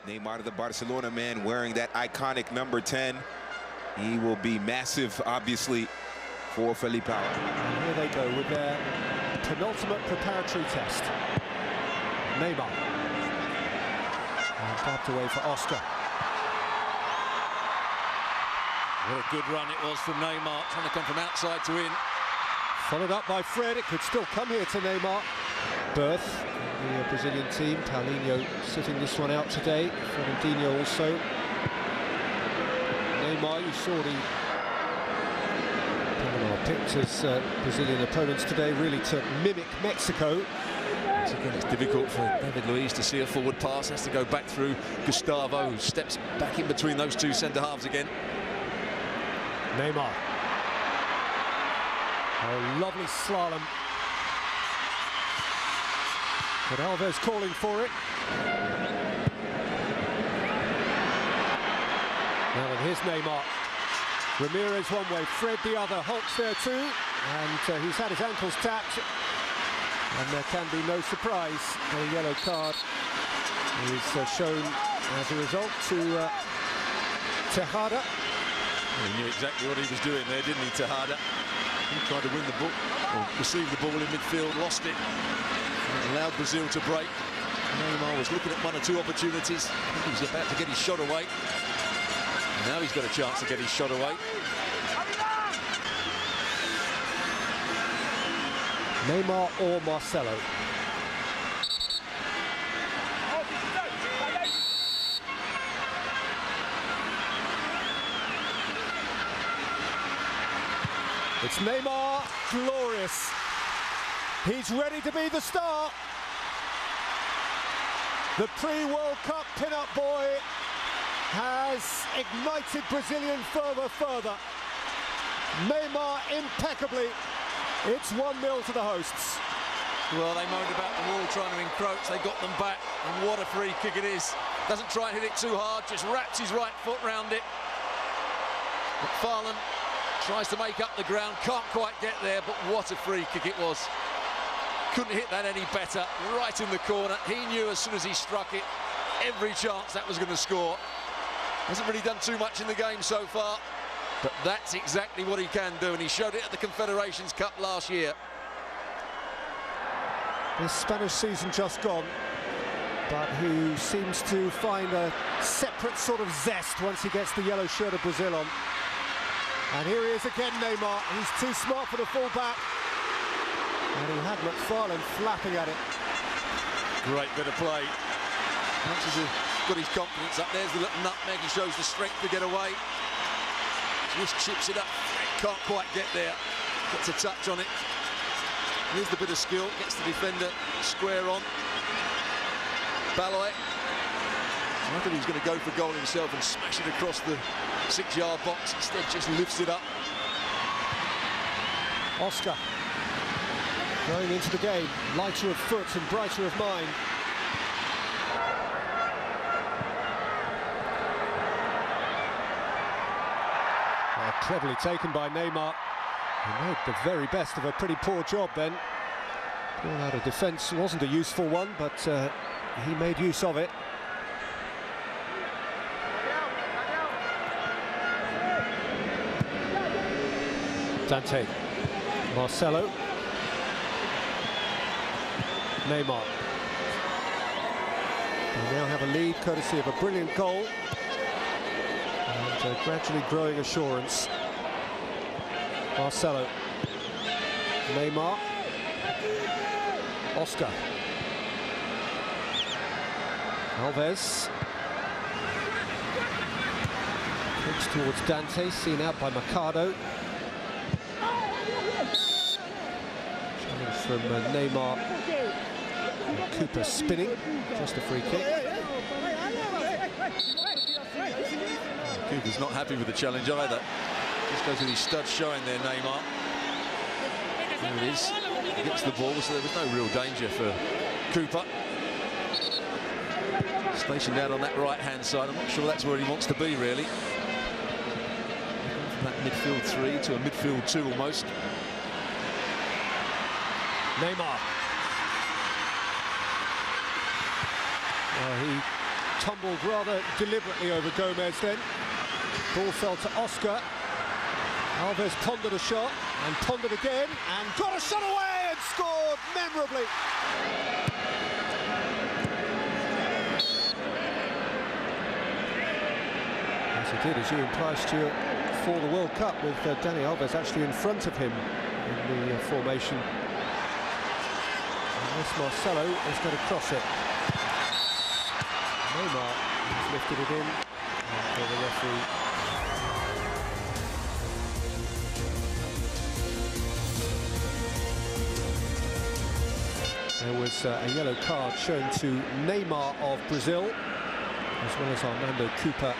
Neymar, the Barcelona man, wearing that iconic number 10. He will be massive, obviously, for Felipe. And here they go with their penultimate preparatory test. Neymar. And popped away for Oscar. What a good run it was from Neymar, trying to come from outside to in. Followed up by Fred. It could still come here to Neymar. Berth, the Brazilian team. Paulinho sitting this one out today. Fernandinho also. Neymar, you saw the Panama picked his Brazilian opponents today really to mimic Mexico. It's difficult for David Luiz to see a forward pass. Has to go back through Gustavo, who steps back in between those two centre-halves again. Neymar. Oh, lovely slalom. But Alves calling for it. Now then, here's Neymar. Ramirez one way, Fred the other. Holt's there too, and he's had his ankles tapped. And there can be no surprise. A yellow card is shown as a result to Tejada. He knew exactly what he was doing there, didn't he, Tejada? He tried to win the ball, or receive the ball in midfield, lost it, and allowed Brazil to break. Neymar was looking at one or two opportunities. I think he was about to get his shot away. Now he's got a chance to get his shot away. Neymar or Marcelo? It's Neymar, glorious. He's ready to be the star. The pre-World Cup pin-up boy has ignited Brazilian fervour further. Neymar impeccably. It's 1-0 to the hosts. Well, they moaned about the wall trying to encroach. They got them back, and what a free kick it is. Doesn't try and hit it too hard, just wraps his right foot round it. McFarlane tries to make up the ground, can't quite get there, but what a free kick it was. Couldn't hit that any better, right in the corner. He knew as soon as he struck it, every chance that was going to score. Hasn't really done too much in the game so far, but that's exactly what he can do, and he showed it at the Confederations Cup last year. This Spanish season just gone, but who seems to find a separate sort of zest once he gets the yellow shirt of Brazil on. And here he is again, Neymar. He's too smart for the full-back. And he had McFarlane flapping at it. Great bit of play. Once he's got his confidence up, there's the little nutmeg. He shows the strength to get away. Just chips it up. Can't quite get there. Gets a touch on it. Here's the bit of skill. Gets the defender square on. Balloy. I thought he was going to go for goal himself and smash it across the 6-yard box. Instead, just lifts it up. Oscar going into the game, lighter of foot and brighter of mind. Cleverly taken by Neymar. He made the very best of a pretty poor job then. Ball out of defence wasn't a useful one, but he made use of it. Dante, Marcelo, Neymar. They now have a lead courtesy of a brilliant goal and gradually growing assurance. Marcelo, Neymar, Oscar, Alves, kicks towards Dante, seen out by Mercado. From Neymar, Cooper spinning, just a free kick. Cooper's not happy with the challenge either. Just goes with his studs showing there, Neymar. There it is. He gets the ball, so there was no real danger for Cooper. Stationed out on that right-hand side. I'm not sure that's where he wants to be, really. From that midfield 3 to a midfield 2 almost. Neymar. Well, he tumbled rather deliberately over Gomez then. Ball fell to Oscar. Alves pondered a shot and pondered again and got a shot away and scored memorably. As he did, as you implied, Stuart, for the World Cup, with Dani Alves actually in front of him in the formation. And this Marcelo is going to cross it. Neymar has lifted it in for the referee. There was a yellow card shown to Neymar of Brazil, as well as Armando Cooper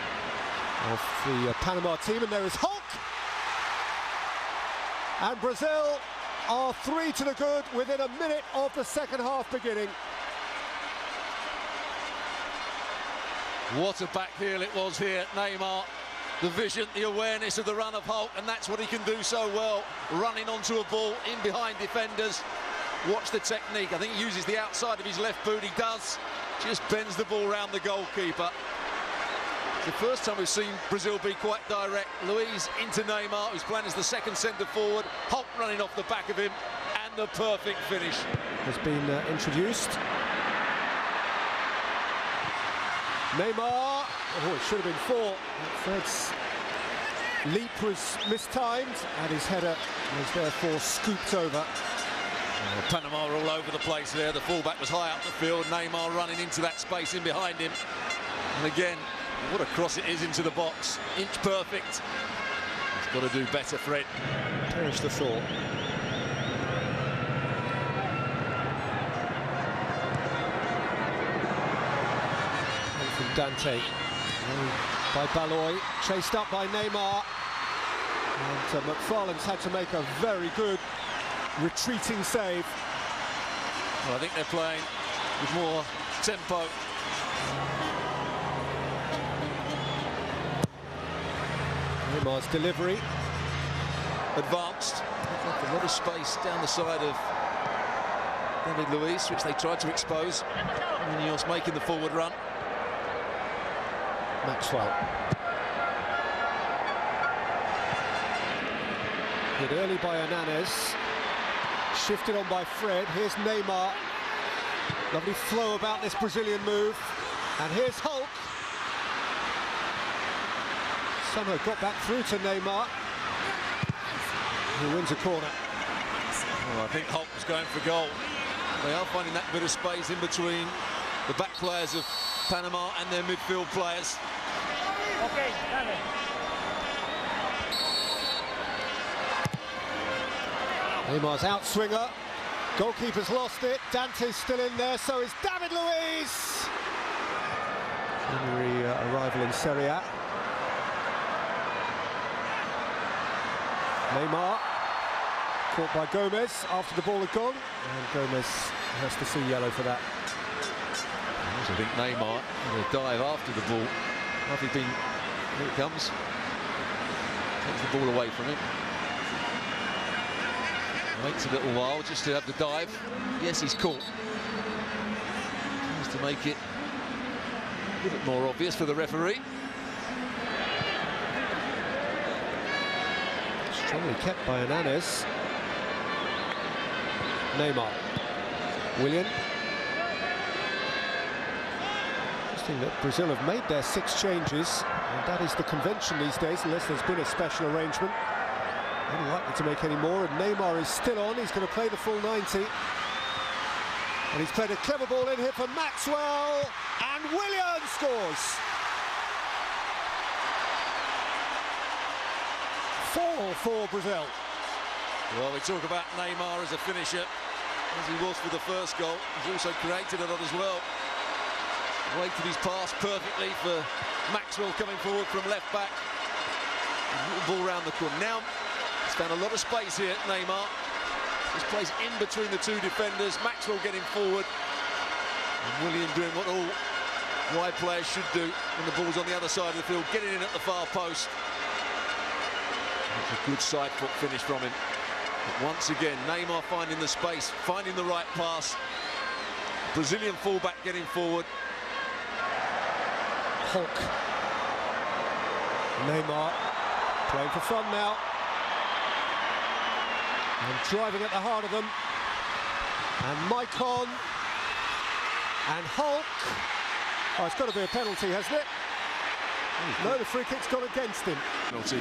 of the Panama team, and there is Hulk! And Brazil are 3 to the good within a minute of the second half beginning. What a backheel it was here, Neymar. The vision, the awareness of the run of Hulk, and that's what he can do so well, running onto a ball in behind defenders. Watch the technique. I think he uses the outside of his left boot. He does. Just bends the ball round the goalkeeper. It's the first time we've seen Brazil be quite direct. Luiz into Neymar, who's playing as the second centre forward. Hulk running off the back of him, and the perfect finish. Has been introduced. Neymar. Oh, it should have been 4. Fred's leap was mistimed, and his header was therefore scooped over. Panama are all over the place there. The fullback was high up the field. Neymar running into that space in behind him. And again, what a cross it is into the box. Inch perfect. He's got to do better, Fred. Perish the thought. And from Dante. By Baloy. Chased up by Neymar. And McFarlane's had to make a very good retreating save. Well, I think they're playing with more tempo. Neymar's delivery. Advanced. A lot of space down the side of David Luiz, which they tried to expose. Munoz making the forward run. Maxwell. Hit early by Hernanes. Shifted on by Fred. Here's Neymar. Lovely flow about this Brazilian move. And here's Hulk. Somehow got back through to Neymar, who wins a corner. Well, I think Hulk was going for goal. They are finding that bit of space in between the back players of Panama and their midfield players. Okay, Neymar's outswinger. Goalkeeper's lost it. Dante's still in there, so is David Luiz. January arrival in Serie A. Neymar caught by Gomez after the ball had gone, and Gomez has to see yellow for that. I think Neymar in a dive after the ball. After being, here it comes. Takes the ball away from him. Waits a little while just to have the dive. Yes, he's caught. Tries to make it a little bit more obvious for the referee. Strongly kept by Hernanes. Neymar. Willian. Interesting that Brazil have made their 6 changes, and that is the convention these days, unless there's been a special arrangement. Unlikely to make any more, and Neymar is still on. He's going to play the full 90. And he's played a clever ball in here for Maxwell, and Willian scores! 4 for Brazil. Well, we talk about Neymar as a finisher, as he was for the first goal. He's also created a lot as well. Waited his pass perfectly for Maxwell coming forward from left back. Ball round the corner. Now, he's found a lot of space here, Neymar. This plays in between the 2 defenders. Maxwell getting forward. And Willian doing what all wide players should do when the ball's on the other side of the field, getting in at the far post. That's a good side foot finish from him. But once again, Neymar finding the space, finding the right pass. Brazilian fullback getting forward. Hulk. Neymar playing for fun now. And driving at the heart of them. And Maicon. And Hulk. Oh, it's got to be a penalty, hasn't it? No, the free kick's gone against him. Penalty.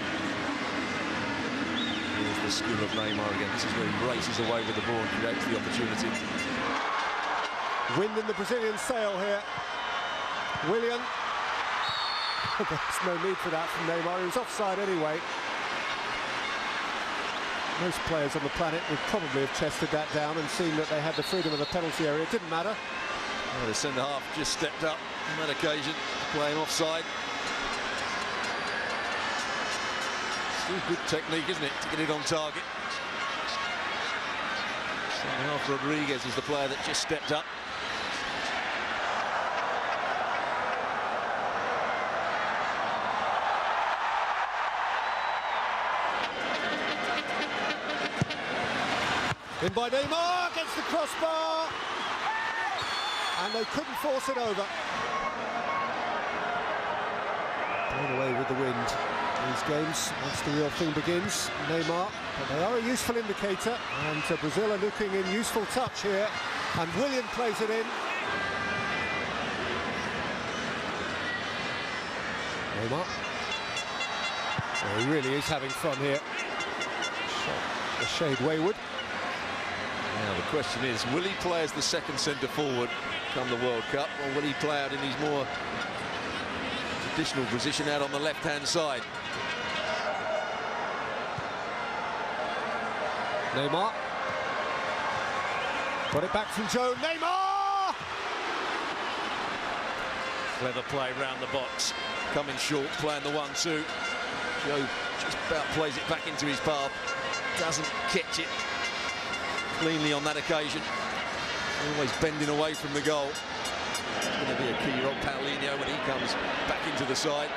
Here's the skill of Neymar again. This is where he races away with the ball and creates the opportunity. Wind in the Brazilian sail here. Willian. There's no need for that from Neymar. He was offside anyway. Most players on the planet would probably have chested that down and seen that they had the freedom of the penalty area. It didn't matter. Well, the centre-half just stepped up on that occasion, playing offside. Still good technique, isn't it, to get it on target. Centre-half Rodriguez is the player that just stepped up. In by Neymar, against the crossbar, and they couldn't force it over. Blown away with the wind in these games. Once the real thing begins, Neymar, but they are a useful indicator, and Brazil are looking in useful touch here, and Willian plays it in. Neymar. Oh, he really is having fun here. Shot a shade wayward. Now the question is, will he play as the second centre forward come the World Cup, or will he play out in his more traditional position out on the left-hand side? Neymar. Got it back from Joe. Neymar! Clever play round the box, coming short, playing the 1-2. Joe just about plays it back into his path, doesn't catch it cleanly on that occasion. Always bending away from the goal. It's going to be a key role, Paulinho, when he comes back into the side.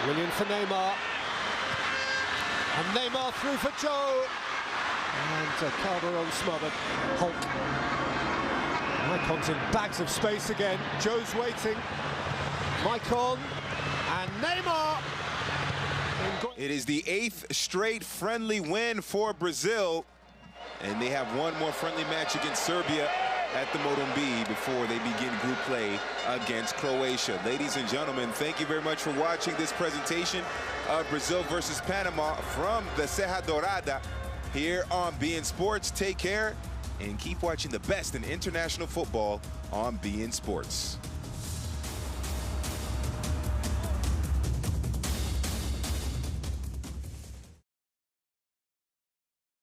Willian for Neymar. And Neymar through for Joe. And Calderon smothered. Hulk. Maicon's in bags of space again. Joe's waiting. Maicon. And Neymar. It is the 8th straight friendly win for Brazil. And they have one more friendly match against Serbia at the Morumbi before they begin group play against Croatia. Ladies and gentlemen, thank you very much for watching this presentation of Brazil versus Panama from the Serra Dourada here on beIN Sports. Take care and keep watching the best in international football on beIN Sports.